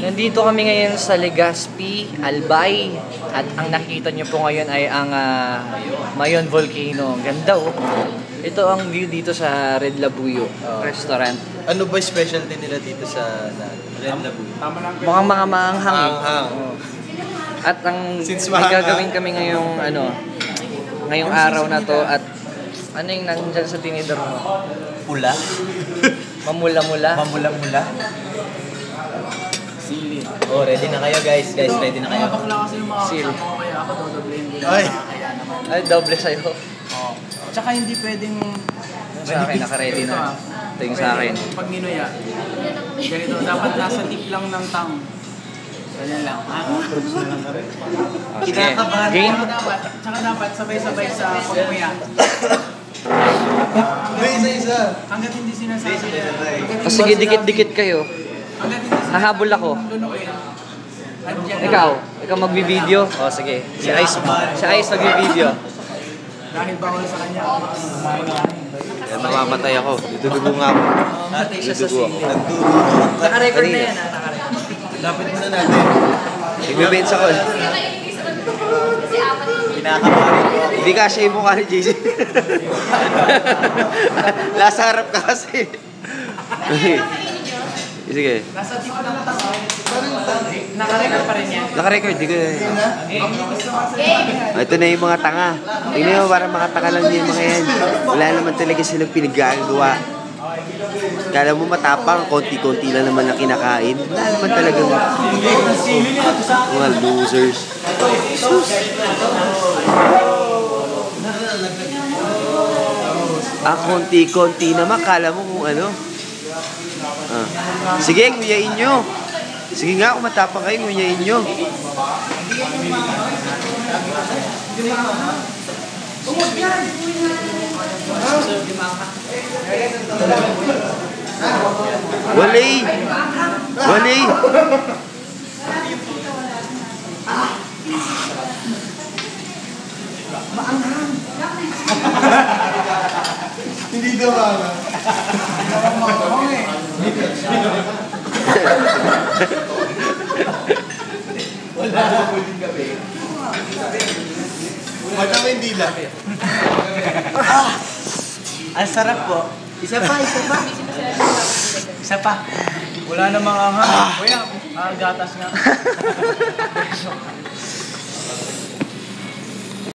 Nandito kami ngayon sa Legazpi, Albay. At ang nakikita nyo po ngayon ay ang Mayon Volcano. Ang ganda oh. Ito ang view dito sa Red Labuyo restaurant. Ano ba specialty nila dito sa Red Labuyo? Mukhang mga maanghang eh. Maanghang. At ang may gagawin kami ngayong ngayong araw na to at ano yung nandyan sa tinidor mo? Pula? Mamula-mula? Mamula-mula? Sili. Oh, ready na kayo guys. Guys, ready na kayo. Bakla kasi yung mga Sili. kasama ko kaya ako dodoblein ko Ay. lang. Kaya naman. Ay, doble sa'yo. Oo. Tsaka hindi pwedeng... Sa akin, naka-ready na. Ito yung sa akin. Pag ninuya. Ganito, dapat nasa tip lang ng tang. Ganyan lang. Okay. Game? Tsaka dapat sabay-sabay sa pagmuya. Isa-isa. Hanggat hindi sinasabi. Sige, dikit-dikit kayo. Hanggat hindi sinasabi. Hahabol ako. Ikaw magbi-video? O sige. Si Ice magbi-video. Dahil bawal sa kanya. Yan, mamamatay ako. Dudugo nga ako. Matay siya sa Dudugo ako. sili. Nagturo. Naka-record na yan naka-record. Lapit muna natin. Nagbe-bench ako. Kinakabarin ko. Hindi kasi yung mukha ni JC. Nasa harap ka kasi. Sige. Nasa tip lang tang. Naka-record pa rin yan. Naka-record, di ko. Ito na yung mga tanga. Tingnan mo, parang mga tanga lang yung mga yan. Wala naman talaga silang pinagagawa. Kala mo matapang, konti-konti lang naman ang kinakain. Wala naman talaga mga losers. Konti-konti naman, kala mo kung ano. Sige, nguyain nyo. Sige nga, kung matapang kayo, nguyain nyo. Walay! Walay! Maanghang. Hindi daw mga. Maanghang eh. Wala na po din gabi. Magkama hindi lang. Ang sarap po. Isa pa. Isa pa. Wala namang anghang. Kuya, gatas nga.